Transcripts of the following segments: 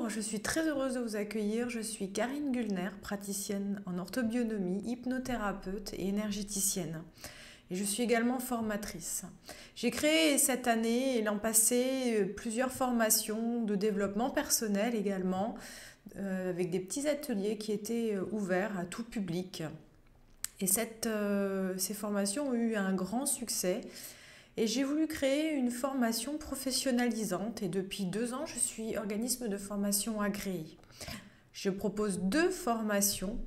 Bonjour, je suis très heureuse de vous accueillir. Je suis Karine Gulner, praticienne en orthobionomie, hypnothérapeute et énergéticienne. Et je suis également formatrice. J'ai créé cette année et l'an passé plusieurs formations de développement personnel également, avec des petits ateliers qui étaient ouverts à tout public. Et ces formations ont eu un grand succès. Et j'ai voulu créer une formation professionnalisante et depuis 2 ans, je suis organisme de formation agréé. Je propose 2 formations,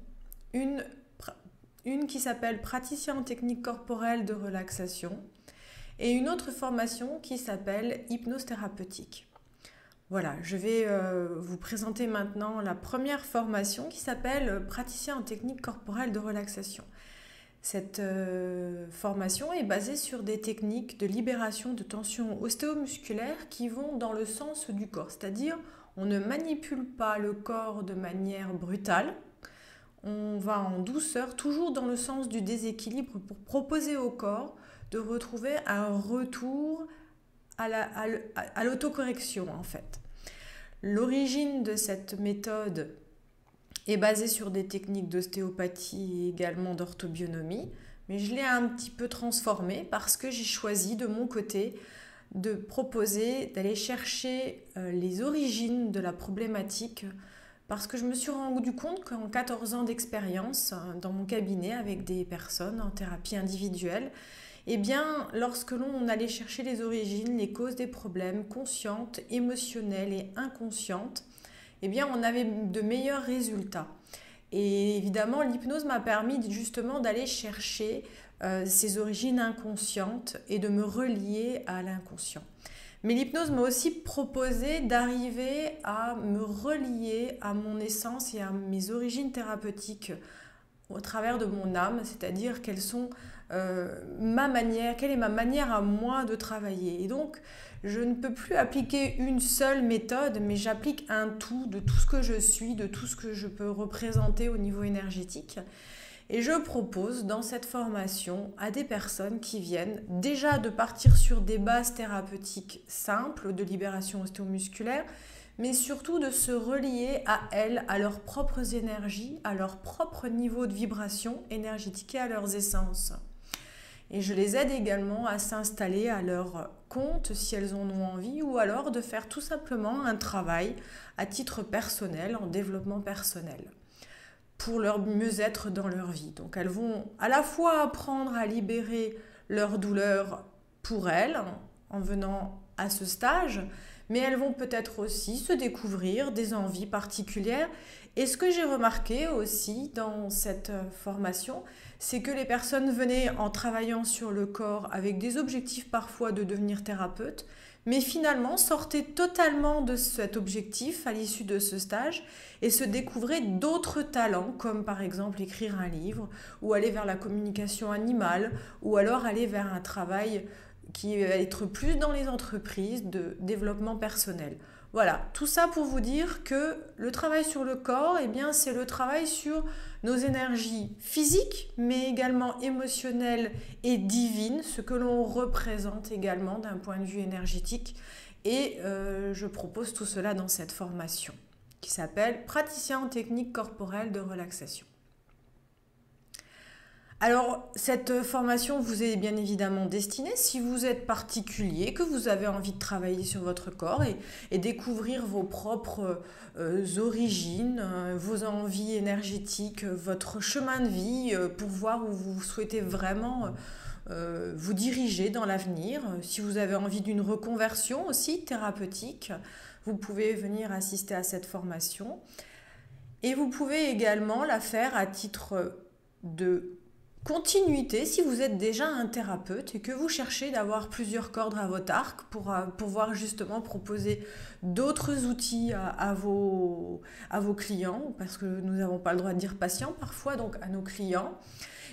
une qui s'appelle praticien en technique corporelle de relaxation et une autre formation qui s'appelle hypnose thérapeutique. Voilà, je vais vous présenter maintenant la première formation qui s'appelle praticien en technique corporelle de relaxation. Cette formation est basée sur des techniques de libération de tensions ostéomusculaires qui vont dans le sens du corps, c'est-à-dire on ne manipule pas le corps de manière brutale, on va en douceur, toujours dans le sens du déséquilibre pour proposer au corps de retrouver un retour à l'autocorrection en fait. L'origine de cette méthode est basée sur des techniques d'ostéopathie et également d'orthobionomie, mais je l'ai un petit peu transformée parce que j'ai choisi de mon côté de proposer d'aller chercher les origines de la problématique parce que je me suis rendu compte qu'en 14 ans d'expérience dans mon cabinet avec des personnes en thérapie individuelle, eh bien, lorsque l'on allait chercher les origines, les causes des problèmes conscientes, émotionnelles et inconscientes, eh bien, on avait de meilleurs résultats. Et évidemment, l'hypnose m'a permis justement d'aller chercher ces origines inconscientes et de me relier à l'inconscient. Mais l'hypnose m'a aussi proposé d'arriver à me relier à mon essence et à mes origines thérapeutiques au travers de mon âme, c'est-à-dire quelles sont quelle est ma manière à moi de travailler. Et donc, je ne peux plus appliquer une seule méthode, mais j'applique un tout de tout ce que je suis, de tout ce que je peux représenter au niveau énergétique. Et je propose dans cette formation à des personnes qui viennent déjà de partir sur des bases thérapeutiques simples de libération ostéomusculaire, mais surtout de se relier à elles, à leurs propres énergies, à leur propre niveau de vibration énergétique et à leurs essences. Et je les aide également à s'installer à leur compte si elles en ont envie ou alors de faire tout simplement un travail à titre personnel, en développement personnel, pour leur mieux-être dans leur vie. Donc elles vont à la fois apprendre à libérer leur douleur pour elles en venant à ce stage, mais elles vont peut-être aussi se découvrir des envies particulières. Et ce que j'ai remarqué aussi dans cette formation, c'est que les personnes venaient en travaillant sur le corps avec des objectifs parfois de devenir thérapeute, mais finalement sortaient totalement de cet objectif à l'issue de ce stage et se découvraient d'autres talents, comme par exemple écrire un livre, ou aller vers la communication animale, ou alors aller vers un travail qui va être plus dans les entreprises de développement personnel. Voilà, tout ça pour vous dire que le travail sur le corps, eh bien, c'est le travail sur nos énergies physiques, mais également émotionnelles et divines, ce que l'on représente également d'un point de vue énergétique. Et je propose tout cela dans cette formation qui s'appelle Praticien en technique corporelle de relaxation. Alors, cette formation vous est bien évidemment destinée si vous êtes particulier, que vous avez envie de travailler sur votre corps et découvrir vos propres origines, vos envies énergétiques, votre chemin de vie pour voir où vous souhaitez vraiment vous diriger dans l'avenir. Si vous avez envie d'une reconversion aussi thérapeutique, vous pouvez venir assister à cette formation. Et vous pouvez également la faire à titre de continuité si vous êtes déjà un thérapeute et que vous cherchez d'avoir plusieurs cordes à votre arc pour pouvoir justement proposer d'autres outils à vos clients, parce que nous n'avons pas le droit de dire patients parfois, donc à nos clients.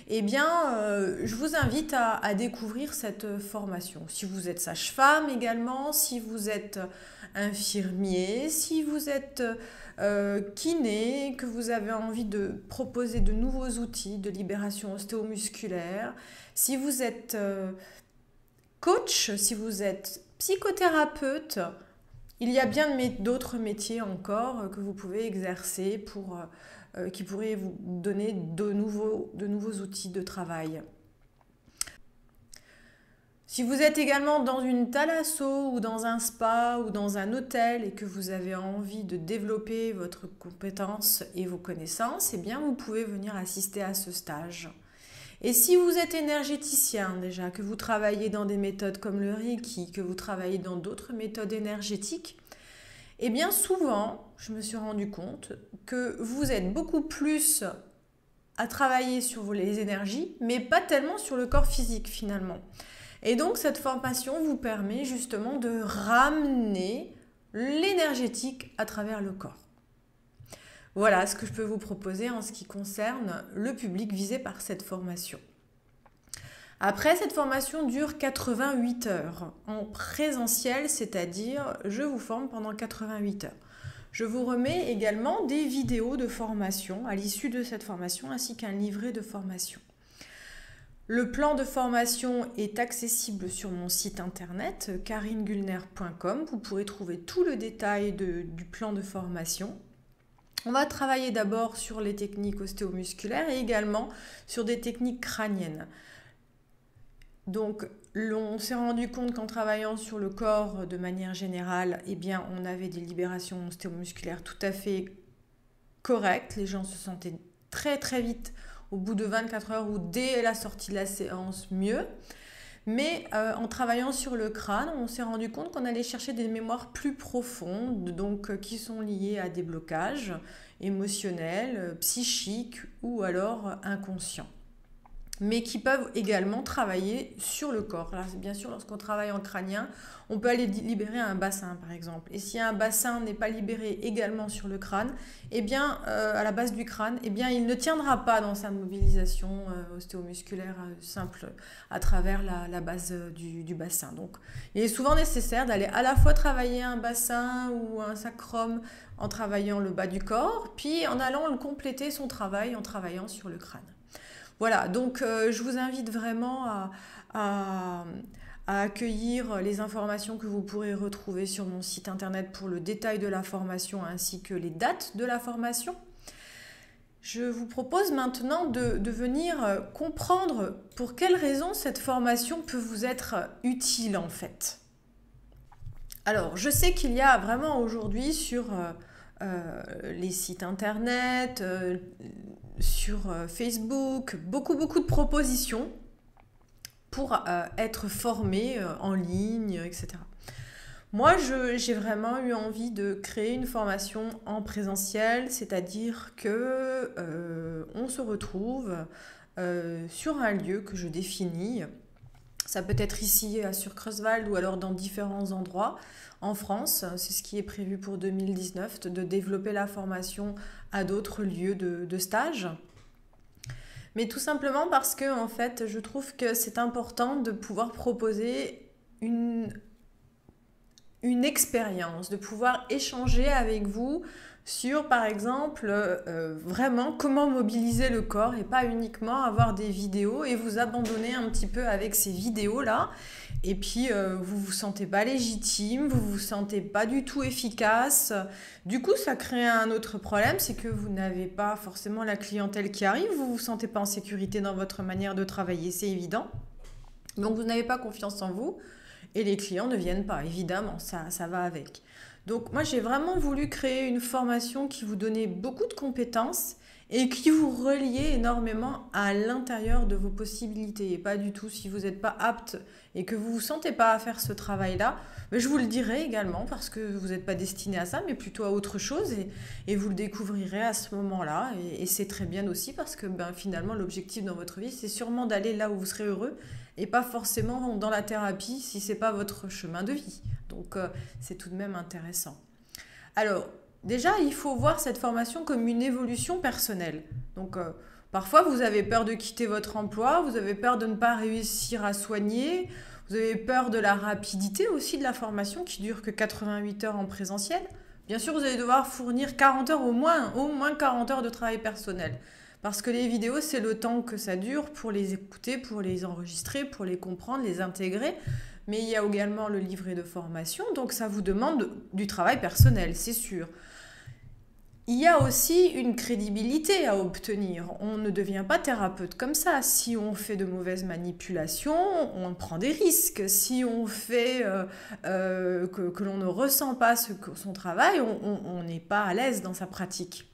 Eh bien, je vous invite à découvrir cette formation. Si vous êtes sage-femme également, si vous êtes infirmier, si vous êtes kiné, que vous avez envie de proposer de nouveaux outils de libération ostéomusculaire, si vous êtes coach, si vous êtes psychothérapeute, Il y a bien d'autres métiers encore que vous pouvez exercer qui pourraient vous donner de nouveaux outils de travail. Si vous êtes également dans une thalasso ou dans un spa ou dans un hôtel et que vous avez envie de développer votre compétence et vos connaissances, eh bien vous pouvez venir assister à ce stage. Et si vous êtes énergéticien déjà, que vous travaillez dans des méthodes comme le Reiki, que vous travaillez dans d'autres méthodes énergétiques, eh bien souvent, je me suis rendu compte que vous êtes beaucoup plus à travailler sur les énergies, mais pas tellement sur le corps physique finalement. Et donc cette formation vous permet justement de ramener l'énergétique à travers le corps. Voilà ce que je peux vous proposer en ce qui concerne le public visé par cette formation. Après, cette formation dure 88 heures en présentiel, c'est-à-dire je vous forme pendant 88 heures. Je vous remets également des vidéos de formation à l'issue de cette formation ainsi qu'un livret de formation. Le plan de formation est accessible sur mon site internet karinegulner.com. Vous pourrez trouver tout le détail du plan de formation. On va travailler d'abord sur les techniques ostéomusculaires et également sur des techniques crâniennes. Donc, on s'est rendu compte qu'en travaillant sur le corps de manière générale, eh bien, on avait des libérations ostéomusculaires tout à fait correctes. Les gens se sentaient très très vite au bout de 24 heures ou dès la sortie de la séance, mieux. Mais en travaillant sur le crâne, on s'est rendu compte qu'on allait chercher des mémoires plus profondes, donc qui sont liées à des blocages émotionnels, psychiques ou alors inconscients, mais qui peuvent également travailler sur le corps. Alors, bien sûr, lorsqu'on travaille en crânien, on peut aller libérer un bassin, par exemple. Et si un bassin n'est pas libéré également sur le crâne, eh bien, à la base du crâne, eh bien, il ne tiendra pas dans sa mobilisation ostéomusculaire simple à travers la base du bassin. Donc, il est souvent nécessaire d'aller à la fois travailler un bassin ou un sacrum en travaillant le bas du corps, puis en allant compléter son travail en travaillant sur le crâne. Voilà, donc je vous invite vraiment à accueillir les informations que vous pourrez retrouver sur mon site internet pour le détail de la formation ainsi que les dates de la formation. Je vous propose maintenant de venir comprendre pour quelles raisons cette formation peut vous être utile en fait. Alors, je sais qu'il y a vraiment aujourd'hui sur les sites internet, sur Facebook, beaucoup de propositions pour être formé en ligne, etc. Moi, j'ai vraiment eu envie de créer une formation en présentiel, c'est-à-dire que on se retrouve sur un lieu que je définis. Ça peut être ici sur Creuswald ou alors dans différents endroits en France. C'est ce qui est prévu pour 2019, de développer la formation à d'autres lieux de stage. Mais tout simplement parce que en fait, je trouve que c'est important de pouvoir proposer une expérience, de pouvoir échanger avec vous sur, par exemple, vraiment comment mobiliser le corps et pas uniquement avoir des vidéos et vous abandonner un petit peu avec ces vidéos-là. Et puis, vous ne vous sentez pas légitime, vous ne vous sentez pas du tout efficace. Du coup, ça crée un autre problème, c'est que vous n'avez pas forcément la clientèle qui arrive, vous ne vous sentez pas en sécurité dans votre manière de travailler, c'est évident. Donc, vous n'avez pas confiance en vous et les clients ne viennent pas, évidemment, ça va avec. Donc moi j'ai vraiment voulu créer une formation qui vous donnait beaucoup de compétences et qui vous reliait énormément à l'intérieur de vos possibilités. Et pas du tout si vous n'êtes pas apte et que vous ne vous sentez pas à faire ce travail-là. Mais je vous le dirai également parce que vous n'êtes pas destiné à ça, mais plutôt à autre chose et vous le découvrirez à ce moment-là. Et c'est très bien aussi parce que finalement l'objectif dans votre vie c'est sûrement d'aller là où vous serez heureux et pas forcément dans la thérapie si ce n'est pas votre chemin de vie. Donc, c'est tout de même intéressant. Alors, déjà, il faut voir cette formation comme une évolution personnelle. Donc, parfois, vous avez peur de quitter votre emploi, vous avez peur de ne pas réussir à soigner, vous avez peur de la rapidité aussi de la formation qui dure que 88 heures en présentiel. Bien sûr, vous allez devoir fournir 40 heures au moins 40 heures de travail personnel. Parce que les vidéos, c'est le temps que ça dure pour les écouter, pour les enregistrer, pour les comprendre, les intégrer. mais il y a également le livret de formation, donc ça vous demande du travail personnel, c'est sûr. Il y a aussi une crédibilité à obtenir. On ne devient pas thérapeute comme ça. Si on fait de mauvaises manipulations, on prend des risques. Si on fait que l'on ne ressent pas son travail, on n'est pas à l'aise dans sa pratique.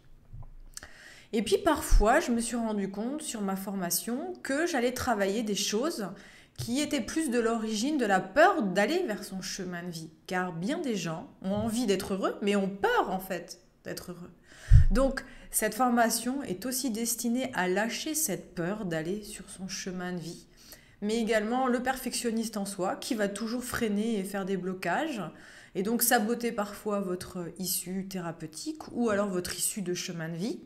Et puis parfois, je me suis rendu compte sur ma formation que j'allais travailler des choses qui étaient plus de l'origine de la peur d'aller vers son chemin de vie. Car bien des gens ont envie d'être heureux, mais ont peur en fait d'être heureux. Donc, cette formation est aussi destinée à lâcher cette peur d'aller sur son chemin de vie, mais également le perfectionniste en soi qui va toujours freiner et faire des blocages, et donc saboter parfois votre issue thérapeutique ou alors votre issue de chemin de vie.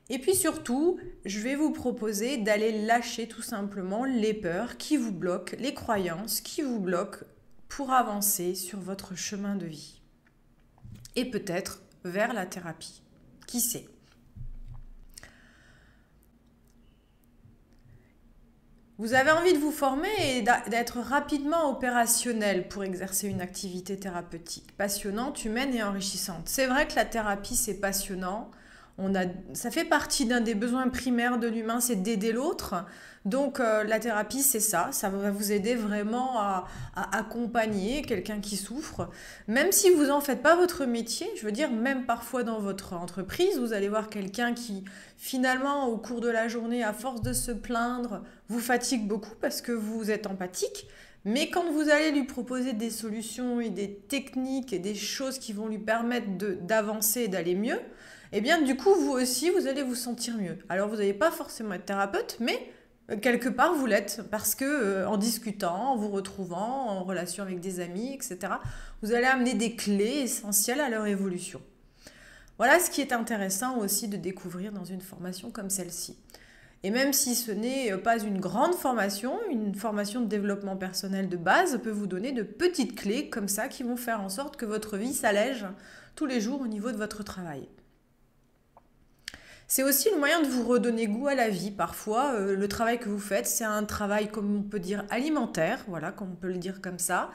Et puis surtout, je vais vous proposer d'aller lâcher tout simplement les peurs qui vous bloquent, les croyances qui vous bloquent pour avancer sur votre chemin de vie. Et peut-être vers la thérapie. Qui sait? Vous avez envie de vous former et d'être rapidement opérationnel pour exercer une activité thérapeutique passionnante, humaine et enrichissante. C'est vrai que la thérapie, c'est passionnant. Ça fait partie d'un des besoins primaires de l'humain, c'est d'aider l'autre. Donc la thérapie, c'est ça va vous aider vraiment à accompagner quelqu'un qui souffre. Même si vous n'en faites pas votre métier, je veux dire, même parfois dans votre entreprise, vous allez voir quelqu'un qui, finalement, au cours de la journée, à force de se plaindre, vous fatigue beaucoup parce que vous êtes empathique. Mais quand vous allez lui proposer des solutions et des techniques et des choses qui vont lui permettre d'avancer et d'aller mieux, eh bien, du coup, vous aussi, vous allez vous sentir mieux. Alors, vous n'allez pas forcément être thérapeute, mais quelque part, vous l'êtes, parce que en discutant, en vous retrouvant, en relation avec des amis, etc., vous allez amener des clés essentielles à leur évolution. Voilà ce qui est intéressant aussi de découvrir dans une formation comme celle-ci. Et même si ce n'est pas une grande formation, une formation de développement personnel de base peut vous donner de petites clés comme ça qui vont faire en sorte que votre vie s'allège tous les jours au niveau de votre travail. C'est aussi le moyen de vous redonner goût à la vie. Parfois, le travail que vous faites, c'est un travail, comme on peut dire, alimentaire, voilà, comme on peut le dire comme ça.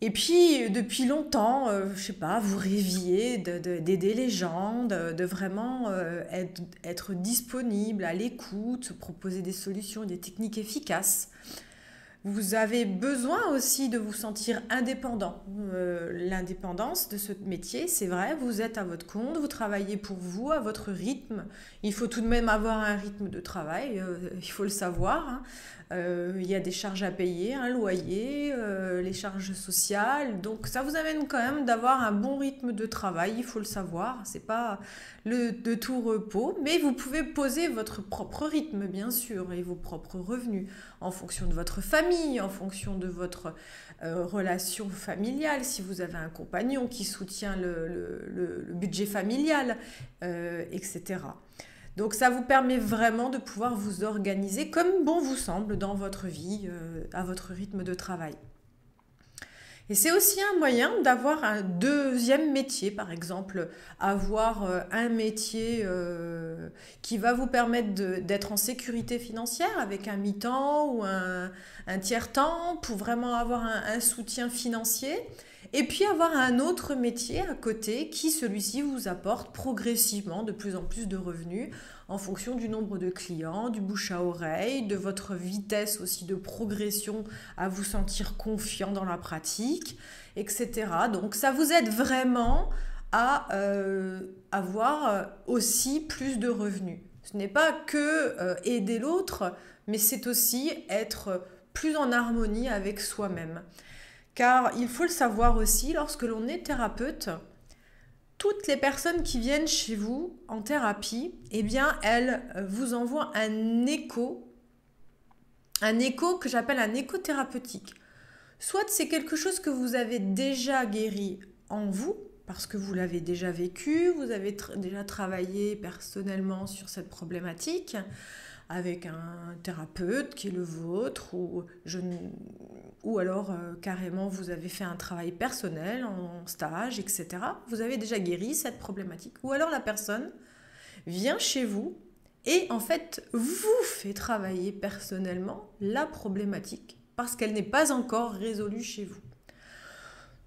Et puis, depuis longtemps, je sais pas, vous rêviez d'aider les gens, de vraiment être disponible, à l'écoute, proposer des solutions, des techniques efficaces. Vous avez besoin aussi de vous sentir indépendant. L'indépendance de ce métier, c'est vrai, vous êtes à votre compte, vous travaillez pour vous, à votre rythme. Il faut tout de même avoir un rythme de travail, il faut le savoir, hein. Il y a des charges à payer, un loyer, les charges sociales. Donc ça vous amène quand même d'avoir un bon rythme de travail, il faut le savoir. C'est pas de tout repos, mais vous pouvez poser votre propre rythme, bien sûr, et vos propres revenus en fonction de votre famille, en fonction de votre relation familiale, si vous avez un compagnon qui soutient le budget familial, etc. Donc ça vous permet vraiment de pouvoir vous organiser comme bon vous semble dans votre vie, à votre rythme de travail. Et c'est aussi un moyen d'avoir un deuxième métier, par exemple, avoir un métier qui va vous permettre d'être en sécurité financière avec un mi-temps ou un tiers-temps pour vraiment avoir un soutien financier. Et puis avoir un autre métier à côté qui, celui-ci, vous apporte progressivement de plus en plus de revenus en fonction du nombre de clients, du bouche à oreille, de votre vitesse aussi de progression à vous sentir confiant dans la pratique, etc. Donc ça vous aide vraiment à avoir aussi plus de revenus. Ce n'est pas que aider l'autre, mais c'est aussi être plus en harmonie avec soi-même. Car il faut le savoir aussi, lorsque l'on est thérapeute, toutes les personnes qui viennent chez vous en thérapie, eh bien, elles vous envoient un écho que j'appelle un écho thérapeutique. Soit c'est quelque chose que vous avez déjà guéri en vous, parce que vous l'avez déjà vécu, vous avez déjà travaillé personnellement sur cette problématique, avec un thérapeute qui est le vôtre, ou alors carrément vous avez fait un travail personnel en stage, etc. Vous avez déjà guéri cette problématique. Ou alors la personne vient chez vous et en fait vous fait travailler personnellement la problématique parce qu'elle n'est pas encore résolue chez vous.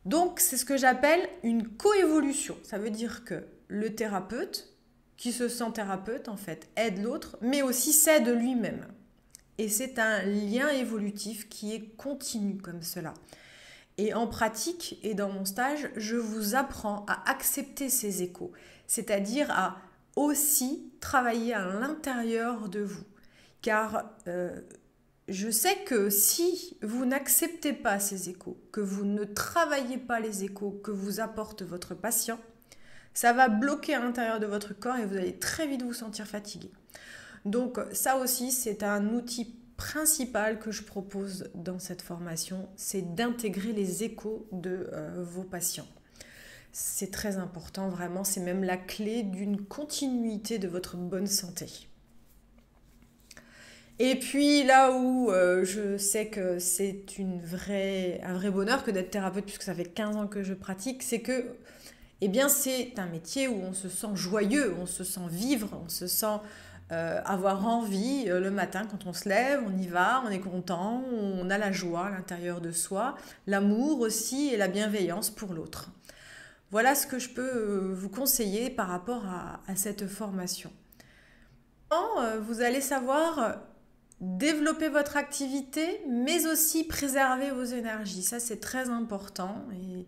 Donc, c'est ce que j'appelle une coévolution. Ça veut dire que le thérapeute, qui se sent thérapeute, en fait, aide l'autre, mais aussi s'aide lui-même. Et c'est un lien évolutif qui est continu comme cela. Et en pratique et dans mon stage, je vous apprends à accepter ces échos, c'est-à-dire à aussi travailler à l'intérieur de vous. Car je sais que si vous n'acceptez pas ces échos, que vous ne travaillez pas les échos que vous apporte votre patient, ça va bloquer à l'intérieur de votre corps et vous allez très vite vous sentir fatigué. Donc ça aussi, c'est un outil principal que je propose dans cette formation, c'est d'intégrer les échos de vos patients. C'est très important, vraiment, c'est même la clé d'une continuité de votre bonne santé. Et puis là où je sais que c'est un vrai bonheur que d'être thérapeute, puisque ça fait 15 ans que je pratique, c'est que c'est un métier où on se sent joyeux, on se sent vivre, on se sent avoir envie le matin quand on se lève, on y va, on est content, on a la joie à l'intérieur de soi, l'amour aussi et la bienveillance pour l'autre. Voilà ce que je peux vous conseiller par rapport à cette formation. Vous allez savoir développer votre activité, mais aussi préserver vos énergies. Ça, c'est très important et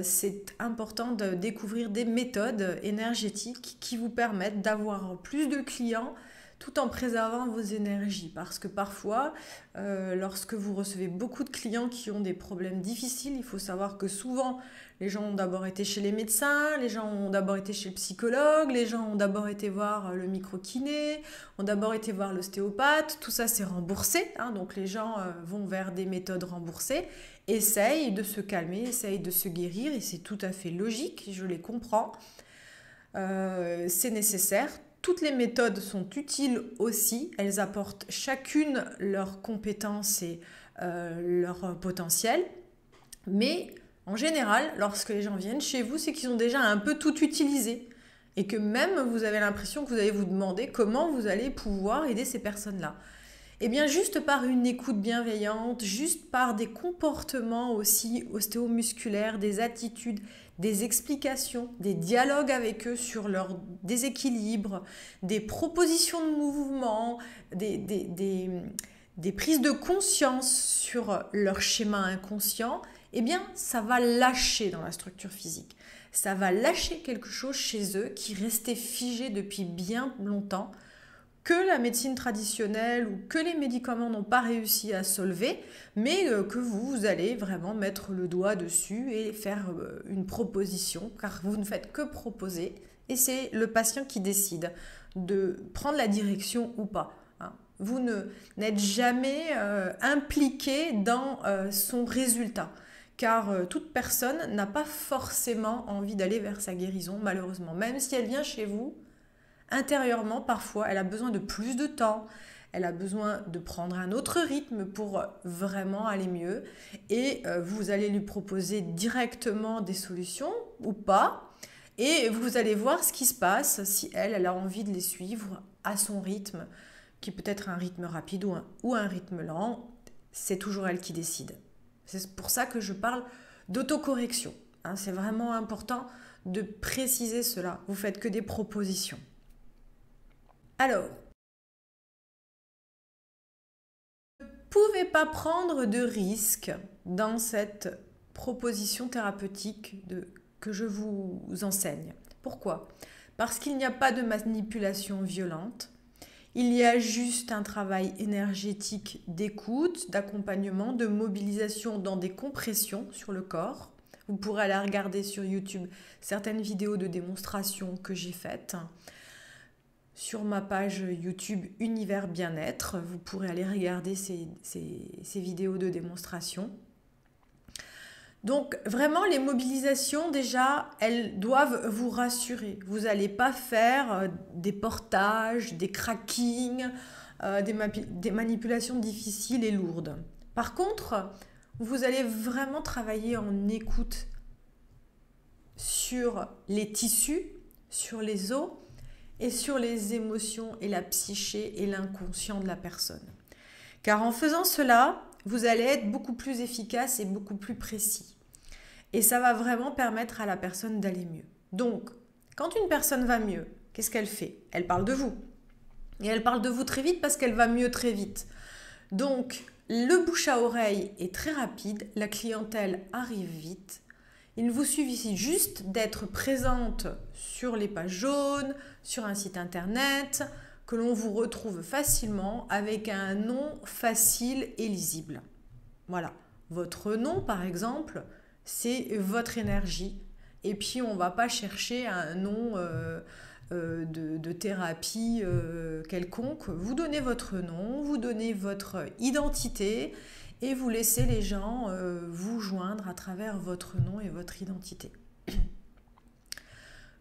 c'est important de découvrir des méthodes énergétiques qui vous permettent d'avoir plus de clients tout en préservant vos énergies. Parce que parfois, lorsque vous recevez beaucoup de clients qui ont des problèmes difficiles, il faut savoir que souvent, les gens ont d'abord été chez les médecins, les gens ont d'abord été chez le psychologue, les gens ont d'abord été voir le micro-kiné, ont d'abord été voir l'ostéopathe. Tout ça, c'est remboursé. Donc les gens vont vers des méthodes remboursées, essayent de se calmer, essayent de se guérir, et c'est tout à fait logique, je les comprends. C'est nécessaire. Toutes les méthodes sont utiles aussi, elles apportent chacune leurs compétences et leur potentiel, mais en général, lorsque les gens viennent chez vous, c'est qu'ils ont déjà un peu tout utilisé et que même vous avez l'impression que vous allez vous demander comment vous allez pouvoir aider ces personnes-là. Eh bien, juste par une écoute bienveillante, juste par des comportements aussi ostéomusculaires, des attitudes, des explications, des dialogues avec eux sur leur déséquilibre, des propositions de mouvement, des prises de conscience sur leur schéma inconscient, eh bien, ça va lâcher dans la structure physique. Ça va lâcher quelque chose chez eux qui restait figé depuis bien longtemps, que la médecine traditionnelle ou que les médicaments n'ont pas réussi à solver, mais que vous allez vraiment mettre le doigt dessus et faire une proposition, car vous ne faites que proposer, et c'est le patient qui décide de prendre la direction ou pas. Vous n'êtes jamais impliqué dans son résultat, car toute personne n'a pas forcément envie d'aller vers sa guérison, malheureusement. Même si elle vient chez vous, intérieurement, parfois, elle a besoin de plus de temps, elle a besoin de prendre un autre rythme pour vraiment aller mieux, et vous allez lui proposer directement des solutions ou pas, et vous allez voir ce qui se passe si elle a envie de les suivre à son rythme, qui peut être un rythme rapide ou un rythme lent. C'est toujours elle qui décide. C'est pour ça que je parle d'autocorrection. C'est vraiment important de préciser cela. Vous faites que des propositions. Alors, vous ne pouvez pas prendre de risque dans cette proposition thérapeutique que je vous enseigne. Pourquoi ? Parce qu'il n'y a pas de manipulation violente. Il y a juste un travail énergétique d'écoute, d'accompagnement, de mobilisation dans des compressions sur le corps. Vous pourrez aller regarder sur YouTube certaines vidéos de démonstration que j'ai faites. Sur ma page YouTube Univers Bien-être, vous pourrez aller regarder ces vidéos de démonstration. Donc vraiment, les mobilisations, déjà, elles doivent vous rassurer. Vous n'allez pas faire des portages, des crackings, des manipulations difficiles et lourdes. Par contre, vous allez vraiment travailler en écoute sur les tissus, sur les os et sur les émotions et la psyché et l'inconscient de la personne. Car en faisant cela, vous allez être beaucoup plus efficace et beaucoup plus précis. Et ça va vraiment permettre à la personne d'aller mieux. Donc, quand une personne va mieux, qu'est-ce qu'elle fait? Elle parle de vous. Et elle parle de vous très vite parce qu'elle va mieux très vite. Donc, le bouche à oreille est très rapide, la clientèle arrive vite. Il vous suffit juste d'être présente sur les pages jaunes, sur un site internet, que l'on vous retrouve facilement avec un nom facile et lisible. Voilà, votre nom par exemple, c'est votre énergie. Et puis on ne va pas chercher un nom de thérapie quelconque. Vous donnez votre nom, vous donnez votre identité et vous laissez les gens vous joindre à travers votre nom et votre identité.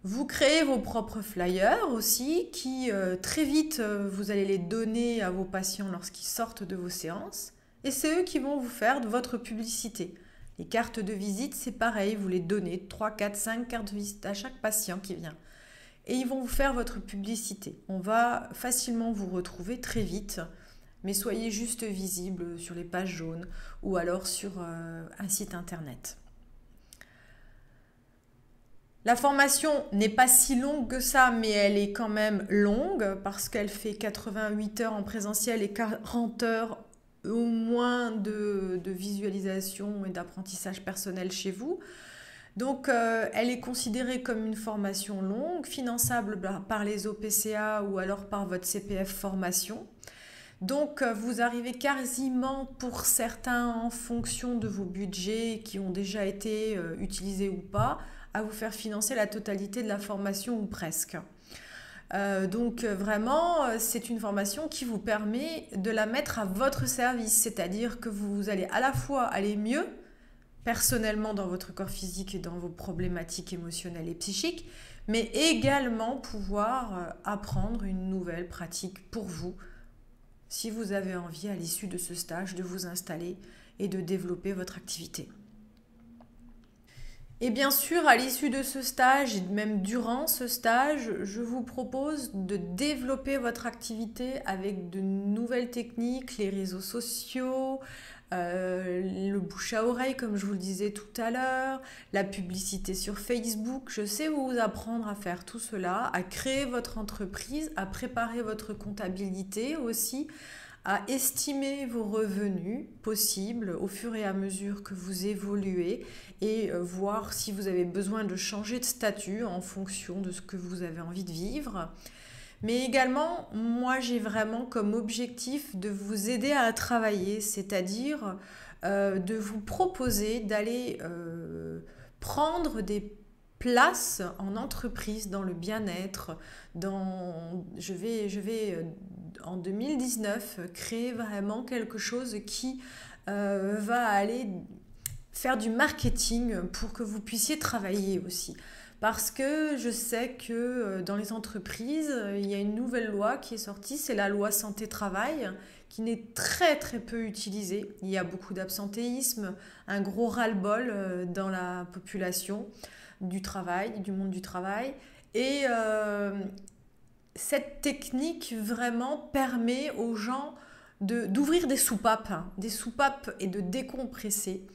Vous créez vos propres flyers aussi qui très vite vous allez les donner à vos patients lorsqu'ils sortent de vos séances et c'est eux qui vont vous faire de votre publicité. Les cartes de visite, c'est pareil, vous les donnez 3, 4, 5 cartes de visite à chaque patient qui vient. Et ils vont vous faire votre publicité. On va facilement vous retrouver très vite, mais soyez juste visible sur les pages jaunes ou alors sur un site internet. La formation n'est pas si longue que ça, mais elle est quand même longue parce qu'elle fait 88 heures en présentiel et 40 heures au moins de visualisation et d'apprentissage personnel chez vous. Donc, elle est considérée comme une formation longue, finançable par les OPCA ou alors par votre CPF formation. Donc, vous arrivez quasiment pour certains, en fonction de vos budgets qui ont déjà été utilisés ou pas, à vous faire financer la totalité de la formation ou presque. Donc vraiment, c'est une formation qui vous permet de la mettre à votre service, c'est-à-dire que vous allez à la fois aller mieux personnellement dans votre corps physique et dans vos problématiques émotionnelles et psychiques, mais également pouvoir apprendre une nouvelle pratique pour vous, si vous avez envie à l'issue de ce stage de vous installer et de développer votre activité. Et bien sûr, à l'issue de ce stage et même durant ce stage, je vous propose de développer votre activité avec de nouvelles techniques, les réseaux sociaux, le bouche à oreille comme je vous le disais tout à l'heure, la publicité sur Facebook. Je sais vous apprendre à faire tout cela, à créer votre entreprise, à préparer votre comptabilité aussi, à estimer vos revenus possibles au fur et à mesure que vous évoluez et voir si vous avez besoin de changer de statut en fonction de ce que vous avez envie de vivre. Mais également, moi j'ai vraiment comme objectif de vous aider à travailler, c'est-à-dire de vous proposer d'aller prendre des places en entreprise, dans le bien-être. Je vais en 2019 créer vraiment quelque chose qui va aller faire du marketing pour que vous puissiez travailler aussi. Parce que je sais que dans les entreprises, il y a une nouvelle loi qui est sortie, c'est la loi santé-travail, qui n'est très très peu utilisée. Il y a beaucoup d'absentéisme, un gros ras-le-bol dans la population du travail, du monde du travail. Et cette technique vraiment permet aux gens d'ouvrir des soupapes et de décompresser.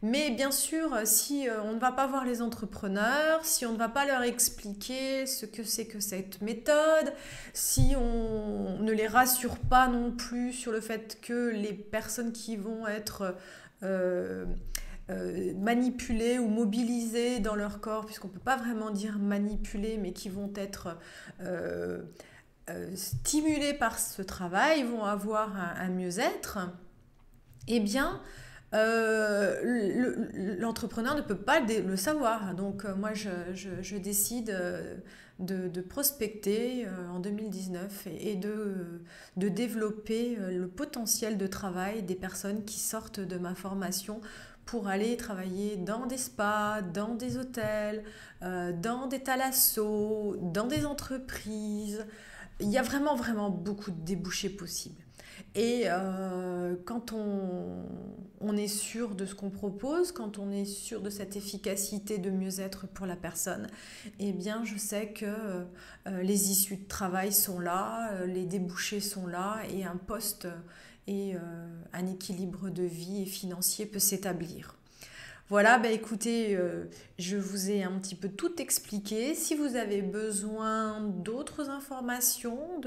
Mais bien sûr, si on ne va pas voir les entrepreneurs, si on ne va pas leur expliquer ce que c'est que cette méthode, si on ne les rassure pas non plus sur le fait que les personnes qui vont être manipulées ou mobilisées dans leur corps, puisqu'on ne peut pas vraiment dire manipulées, mais qui vont être stimulées par ce travail, vont avoir un mieux-être, eh bien, l'entrepreneur ne peut pas le savoir. Donc moi je décide de prospecter en 2019 et de développer le potentiel de travail des personnes qui sortent de ma formation pour aller travailler dans des spas, dans des hôtels, dans des thalassos, dans des entreprises. Il y a vraiment vraiment beaucoup de débouchés possibles. Et quand on est sûr de ce qu'on propose, quand on est sûr de cette efficacité de mieux-être pour la personne, eh bien je sais que les issues de travail sont là, les débouchés sont là et un poste et un équilibre de vie et financier peut s'établir. Voilà, bah écoutez, je vous ai un petit peu tout expliqué. Si vous avez besoin d'autres informations,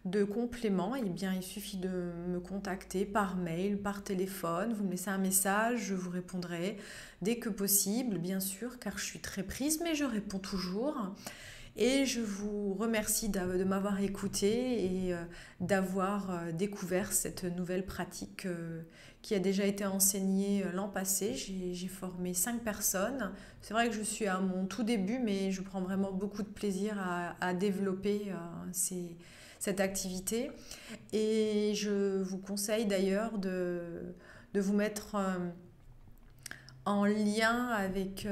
de compléments, eh bien, il suffit de me contacter par mail, par téléphone. Vous me laissez un message, je vous répondrai dès que possible, bien sûr, car je suis très prise, mais je réponds toujours. Et je vous remercie de m'avoir écouté et d'avoir découvert cette nouvelle pratique qui a déjà été enseignée l'an passé. J'ai formé 5 personnes. C'est vrai que je suis à mon tout début, mais je prends vraiment beaucoup de plaisir à développer cette activité. Et je vous conseille d'ailleurs de vous mettre en lien avec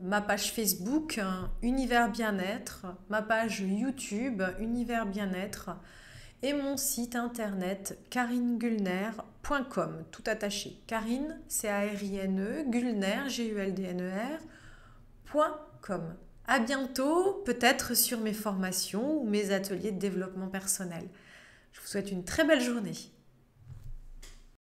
ma page Facebook Univers Bien-être, ma page YouTube Univers Bien-être et mon site internet karinegulner.com, tout attaché. Karine, C-A-R-I-N-E, Gulner, G-U-L-D-N-E-R.com. À bientôt, peut-être sur mes formations ou mes ateliers de développement personnel. Je vous souhaite une très belle journée.